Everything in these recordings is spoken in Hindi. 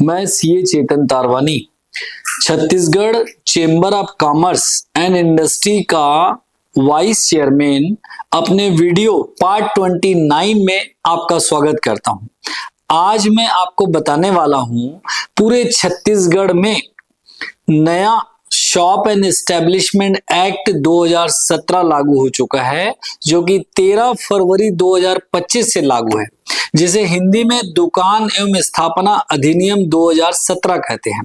मैं CA Chetan Tarwani Chhattisgarh chamber of commerce and industry का वाइस चेयरमैन अपने वीडियो पार्ट 29 में आपका स्वागत करता हूं। आज मैं आपको बताने वाला हूं पूरे छत्तीसगढ़ में नया शॉप एंड एस्टेब्लिशमेंट एक्ट 2017 लागू हो चुका है, जो कि 13 फरवरी 2025 से लागू है, जिसे हिंदी में दुकान एवं स्थापना अधिनियम 2017 कहते हैं।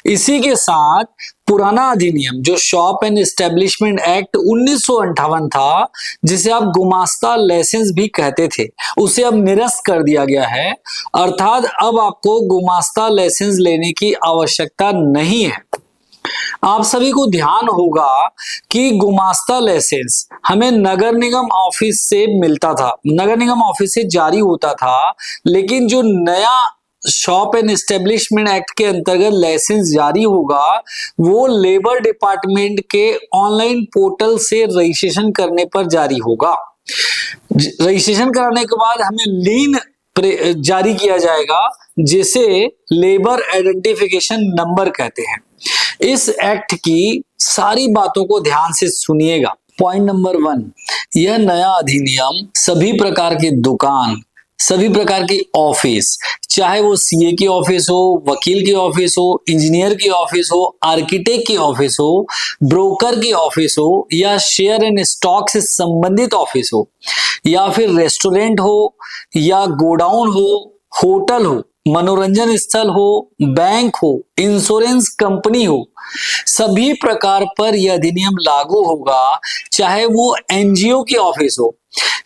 इसी के साथ पुराना अधिनियम जो शॉप एंड एस्टेब्लिशमेंट एक्ट 1958 था, जिसे आप गुमास्ता लाइसेंस भी कहते थे, उसे अब निरस्त कर दिया गया है। अर्थात अब आपको गुमास्ता लाइसेंस लेने की आवश्यकता नहीं है। आप सभी को ध्यान होगा कि गुमास्ता लाइसेंस हमें नगर निगम ऑफिस से मिलता था, नगर निगम ऑफिस से जारी होता था, लेकिन जो नया शॉप एंड एस्टेब्लिशमेंट एक्ट के अंतर्गत लाइसेंस जारी होगा वो लेबर डिपार्टमेंट के ऑनलाइन पोर्टल से रजिस्ट्रेशन करने पर जारी होगा। रजिस्ट्रेशन कराने के बाद हमें लीन जारी किया जाएगा, जिसे लेबर आइडेंटिफिकेशन नंबर कहते हैं। इस एक्ट की सारी बातों को ध्यान से सुनिएगा। पॉइंट नंबर 1, यह नया अधिनियम सभी प्रकार की दुकान, सभी प्रकार की ऑफिस, चाहे वो सीए की ऑफिस हो, वकील की ऑफिस हो, इंजीनियर की ऑफिस हो, आर्किटेक्ट की ऑफिस हो, ब्रोकर की ऑफिस हो, या शेयर एंड स्टॉक से संबंधित ऑफिस हो, या फिर रेस्टोरेंट हो, या गोडाउन हो, होटल हो, मनोरंजन स्थल हो, बैंक हो, इंश्योरेंस कंपनी हो, सभी प्रकार पर यह अधिनियम लागू होगा, चाहे वो एनजीओ की ऑफिस हो।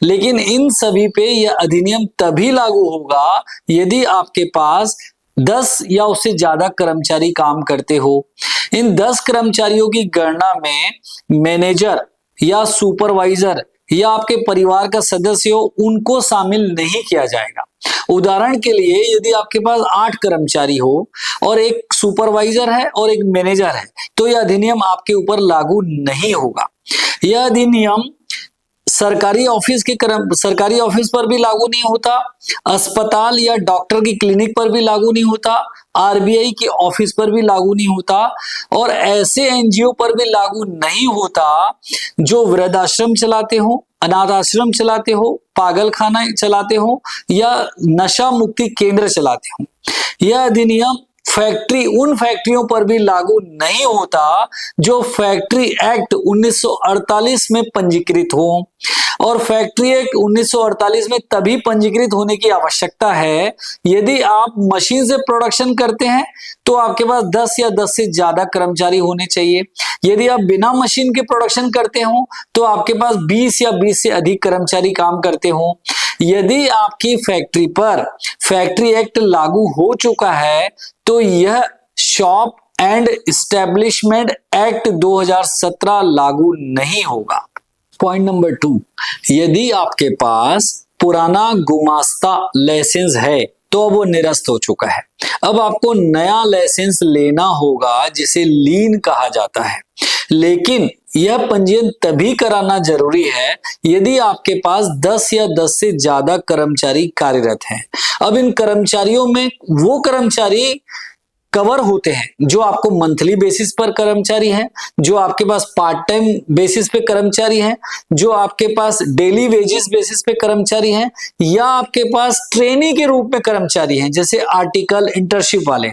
लेकिन इन सभी पे यह अधिनियम तभी लागू होगा यदि आपके पास 10 या उससे ज्यादा कर्मचारी काम करते हो। इन 10 कर्मचारियों की गणना में मैनेजर या सुपरवाइजर या आपके परिवार का सदस्य हो, उनको शामिल नहीं किया जाएगा। उदाहरण के लिए, यदि आपके पास 8 कर्मचारी हो और एक सुपरवाइजर है और एक मैनेजर है, तो यह अधिनियम आपके ऊपर लागू नहीं होगा। यह अधिनियम सरकारी ऑफिस पर भी लागू नहीं होता, अस्पताल या डॉक्टर की क्लिनिक पर भी लागू नहीं होता, आरबीआई की ऑफिस पर भी लागू नहीं होता, और ऐसे एनजीओ पर भी लागू नहीं होता जो वृद्धाश्रम चलाते हो, अनाथ आश्रम चलाते हो, पागल खाना चलाते हो, या नशा मुक्ति केंद्र चलाते हो। यह अधिनियम उन फैक्ट्रियों पर भी लागू नहीं होता जो फैक्ट्री एक्ट 1948 में पंजीकृत हो। और फैक्ट्री एक्ट 1948 में तभी पंजीकृत होने की आवश्यकता है यदि आप मशीन से प्रोडक्शन करते हैं तो आपके पास 10 या 10 से ज्यादा कर्मचारी होने चाहिए। यदि आप बिना मशीन के प्रोडक्शन करते हो तो आपके पास 20 या 20 से अधिक कर्मचारी काम करते हो। यदि आपकी फैक्ट्री पर फैक्ट्री एक्ट लागू हो चुका है तो यह शॉप एंड एस्टेब्लिशमेंट एक्ट 2017 लागू नहीं होगा। पॉइंट नंबर 2, यदि आपके पास पुराना गुमास्ता लाइसेंस है तो अब वो निरस्त हो चुका है। अब आपको नया लाइसेंस लेना होगा, जिसे लीन कहा जाता है। लेकिन यह पंजीयन तभी कराना जरूरी है यदि आपके पास 10 या 10 से ज्यादा कर्मचारी कार्यरत हैं। अब इन कर्मचारियों में वो कर्मचारी कवर होते हैं जो आपको मंथली बेसिस पर कर्मचारी हैं, जो आपके पास पार्ट टाइम बेसिस पे कर्मचारी हैं, जो आपके पास डेली वेजेस बेसिस पे कर्मचारी हैं, या आपके पास ट्रेनी के रूप में कर्मचारी हैं, जैसे आर्टिकल इंटर्नशिप वाले।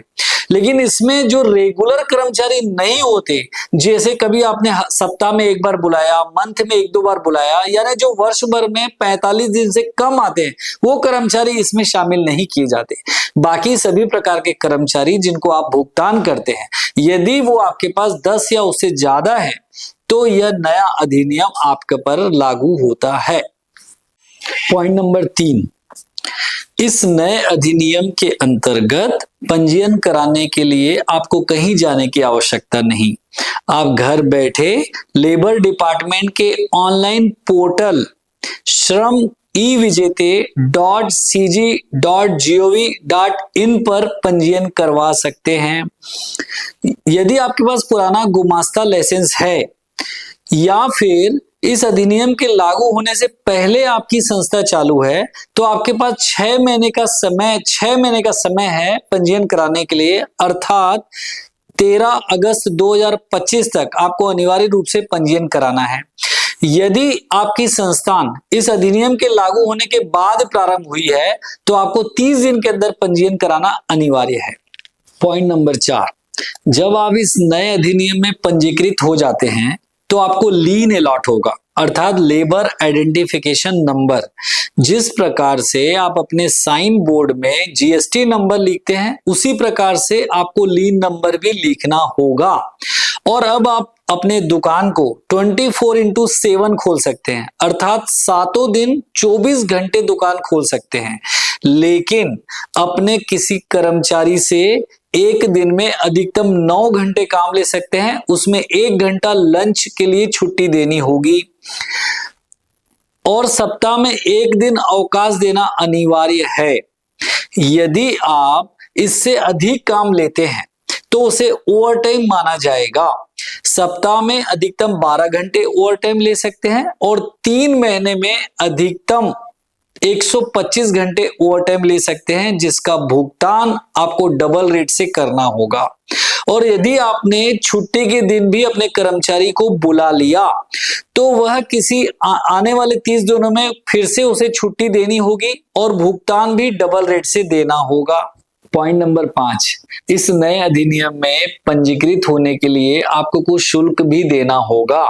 लेकिन इसमें जो रेगुलर कर्मचारी नहीं होते, जैसे कभी आपने सप्ताह में एक बार बुलाया, मंथ में 1-2 बार बुलाया, यानी जो वर्ष भर में 45 दिन से कम आते हैं, वो कर्मचारी इसमें शामिल नहीं किए जाते। बाकी सभी प्रकार के कर्मचारी जिनको आप भुगतान करते हैं, यदि वो आपके पास 10 या उससे ज्यादा है तो यह नया अधिनियम आपके पर लागू होता है। पॉइंट नंबर 3, इस नए अधिनियम के अंतर्गत पंजीयन कराने के लिए आपको कहीं जाने की आवश्यकता नहीं। आप घर बैठे लेबर डिपार्टमेंट के ऑनलाइन पोर्टल श्रम evijaite.cg.gov.in पर पंजीयन करवा सकते हैं। यदि आपके पास पुराना गुमास्ता लाइसेंस है या फिर इस अधिनियम के लागू होने से पहले आपकी संस्था चालू है तो आपके पास 6 महीने का समय है पंजीयन कराने के लिए, अर्थात 13 अगस्त 2025 तक आपको अनिवार्य रूप से पंजीयन कराना है। यदि आपकी संस्थान इस अधिनियम के लागू होने के बाद प्रारंभ हुई है तो आपको 30 दिन के अंदर पंजीयन कराना अनिवार्य है। पॉइंट नंबर 4, जब आप इस नए अधिनियम में पंजीकृत हो जाते हैं तो आपको लीन अलॉट होगा, अर्थात लेबर आइडेंटिफिकेशन नंबर। जिस प्रकार से आप अपने साइन बोर्ड में जीएसटी नंबर लिखते हैं उसी प्रकार से आपको लीन नंबर भी लिखना होगा। और अब आप अपने दुकान को 24/7 खोल सकते हैं, अर्थात 7 दिन 24 घंटे दुकान खोल सकते हैं, लेकिन अपने किसी कर्मचारी से एक दिन में अधिकतम 9 घंटे काम ले सकते हैं, उसमें 1 घंटा लंच के लिए छुट्टी देनी होगी और सप्ताह में 1 दिन अवकाश देना अनिवार्य है। यदि आप इससे अधिक काम लेते हैं तो उसे ओवर टाइम माना जाएगा। सप्ताह में अधिकतम 12 घंटे ओवर टाइम ले सकते हैं और 3 महीने में अधिकतम 125 घंटे ओवर टाइम ले सकते हैं, जिसका भुगतान आपको डबल रेट से करना होगा। और यदि आपने छुट्टी के दिन भी अपने कर्मचारी को बुला लिया तो वह किसी आने वाले 30 दिनों में फिर से उसे छुट्टी देनी होगी और भुगतान भी डबल रेट से देना होगा। पॉइंट नंबर 5, इस नए अधिनियम में पंजीकृत होने के लिए आपको कुछ शुल्क भी देना होगा,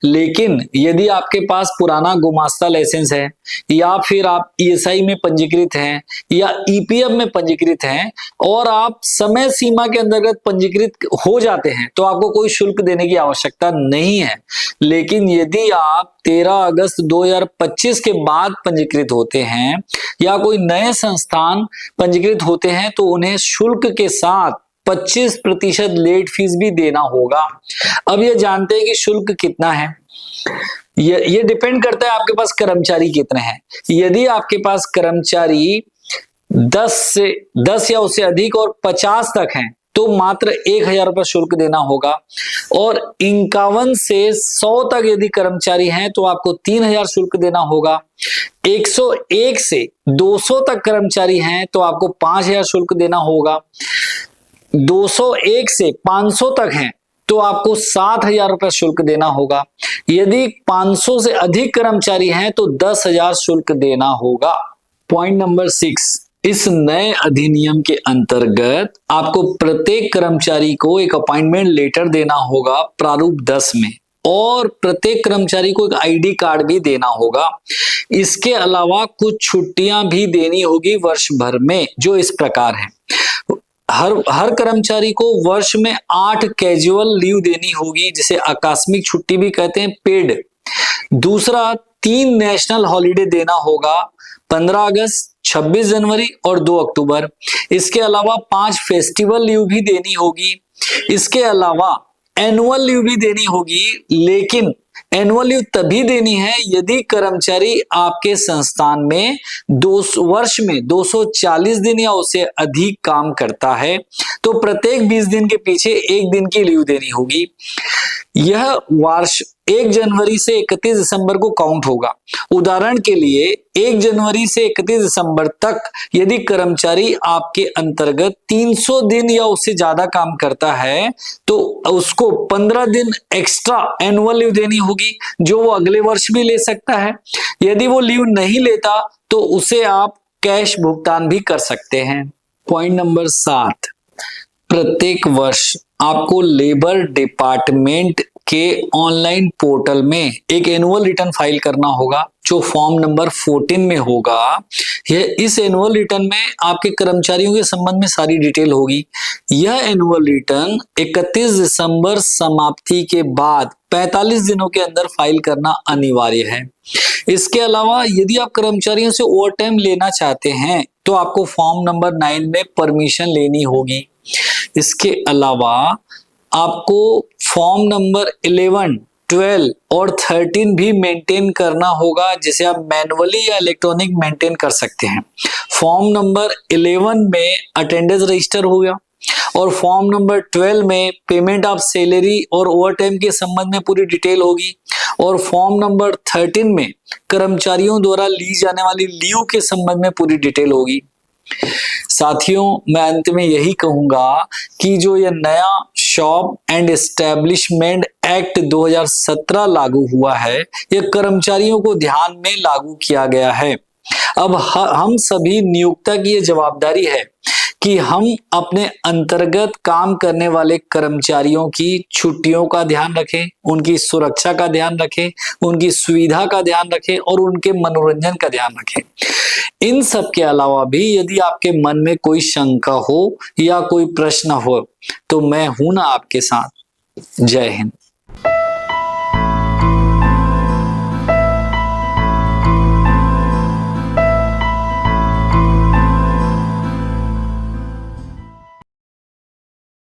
लेकिन यदि आपके पास पुराना गुमास्ता लाइसेंस है या फिर आप ईएसआई में पंजीकृत हैं या ईपीएफ में पंजीकृत हैं और आप समय सीमा के अंतर्गत पंजीकृत हो जाते हैं तो आपको कोई शुल्क देने की आवश्यकता नहीं है। लेकिन यदि आप 13 अगस्त 2025 के बाद पंजीकृत होते हैं या कोई नए संस्थान पंजीकृत होते हैं तो उन्हें शुल्क के साथ 25% लेट फीस भी देना होगा। अब ये जानते हैं कि शुल्क कितना है। ये डिपेंड करता है आपके पास कर्मचारी कितने हैं। यदि आपके पास कर्मचारी 10 या उससे अधिक और 50 तक हैं तो मात्र 1000 रुपये शुल्क देना होगा, और 51 से 100 तक यदि कर्मचारी हैं तो आपको 3000 शुल्क देना होगा। 101 से 200 तक कर्मचारी हैं तो आपको 5000 शुल्क देना होगा। 201 से 500 तक हैं तो आपको 7000 रुपये शुल्क देना होगा। यदि 500 से अधिक कर्मचारी हैं तो 10,000 शुल्क देना होगा। पॉइंट नंबर 6, इस नए अधिनियम के अंतर्गत आपको प्रत्येक कर्मचारी को एक अपॉइंटमेंट लेटर देना होगा प्रारूप 10 में, और प्रत्येक कर्मचारी को एक आईडी कार्ड भी देना होगा। इसके अलावा कुछ छुट्टियां भी देनी होगी वर्ष भर में, जो इस प्रकार है। हर कर्मचारी को वर्ष में 8 कैजुअल लीव देनी होगी, जिसे आकस्मिक छुट्टी भी कहते हैं, पेड। दूसरा, 3 नेशनल हॉलिडे देना होगा, 15 अगस्त, 26 जनवरी और 2 अक्टूबर। इसके अलावा 5 फेस्टिवल लीव भी देनी होगी। इसके अलावा एनुअल लीव भी देनी होगी, लेकिन एनुअल लीव तभी देनी है यदि कर्मचारी आपके संस्थान में वर्ष में 240 दिन या उससे अधिक काम करता है तो प्रत्येक 20 दिन के पीछे 1 दिन की लीव देनी होगी। यह वर्ष 1 जनवरी से 31 दिसंबर को काउंट होगा। उदाहरण के लिए 1 जनवरी से 31 दिसंबर तक यदि कर्मचारी आपके अंतर्गत 300 दिन या उससे ज्यादा काम करता है तो उसको 15 दिन एक्स्ट्रा एनुअल लीव देनी होगी, जो वो अगले वर्ष भी ले सकता है। यदि वो लीव नहीं लेता तो उसे आप कैश भुगतान भी कर सकते हैं। पॉइंट नंबर 7, प्रत्येक वर्ष आपको लेबर डिपार्टमेंट के ऑनलाइन पोर्टल में एक एनुअल रिटर्न फाइल करना होगा, जो फॉर्म नंबर 14 में होगा। इस एनुअल रिटर्न में आपके कर्मचारियों के संबंध में सारी डिटेल होगी। यह एनुअल रिटर्न 31 दिसंबर समाप्ति के बाद 45 दिनों के अंदर फाइल करना अनिवार्य है। इसके अलावा यदि आप कर्मचारियों से ओवर टाइम लेना चाहते हैं तो आपको फॉर्म नंबर 9 में परमिशन लेनी होगी। इसके अलावा आपको फॉर्म नंबर 11, 12 और 13 भी मेंटेन करना होगा, जिसे आप मैनुअली या इलेक्ट्रॉनिक मेंटेन कर सकते हैं। फॉर्म नंबर 11 में अटेंडेंस रजिस्टर हो गया, और फॉर्म नंबर 12 में पेमेंट ऑफ सैलरी और ओवरटाइम के संबंध में पूरी डिटेल होगी। और फॉर्म नंबर 13 में कर्मचारियों द्वारा ली जाने वाली लीव के संबंध में पूरी डिटेल होगी। साथियों, मैं अंत में यही कहूंगा कि जो ये नया शॉप एंड एस्टेब्लिशमेंट एक्ट 2017 लागू हुआ है, ये कर्मचारियों को ध्यान में लागू किया गया है। अब हम सभी नियोक्ता की ये जवाबदारी है कि हम अपने अंतर्गत काम करने वाले कर्मचारियों की छुट्टियों का ध्यान रखें, उनकी सुरक्षा का ध्यान रखें, उनकी सुविधा का ध्यान रखें और उनके मनोरंजन का ध्यान रखें। इन सब के अलावा भी यदि आपके मन में कोई शंका हो या कोई प्रश्न हो तो मैं हूं ना आपके साथ। जय हिंद।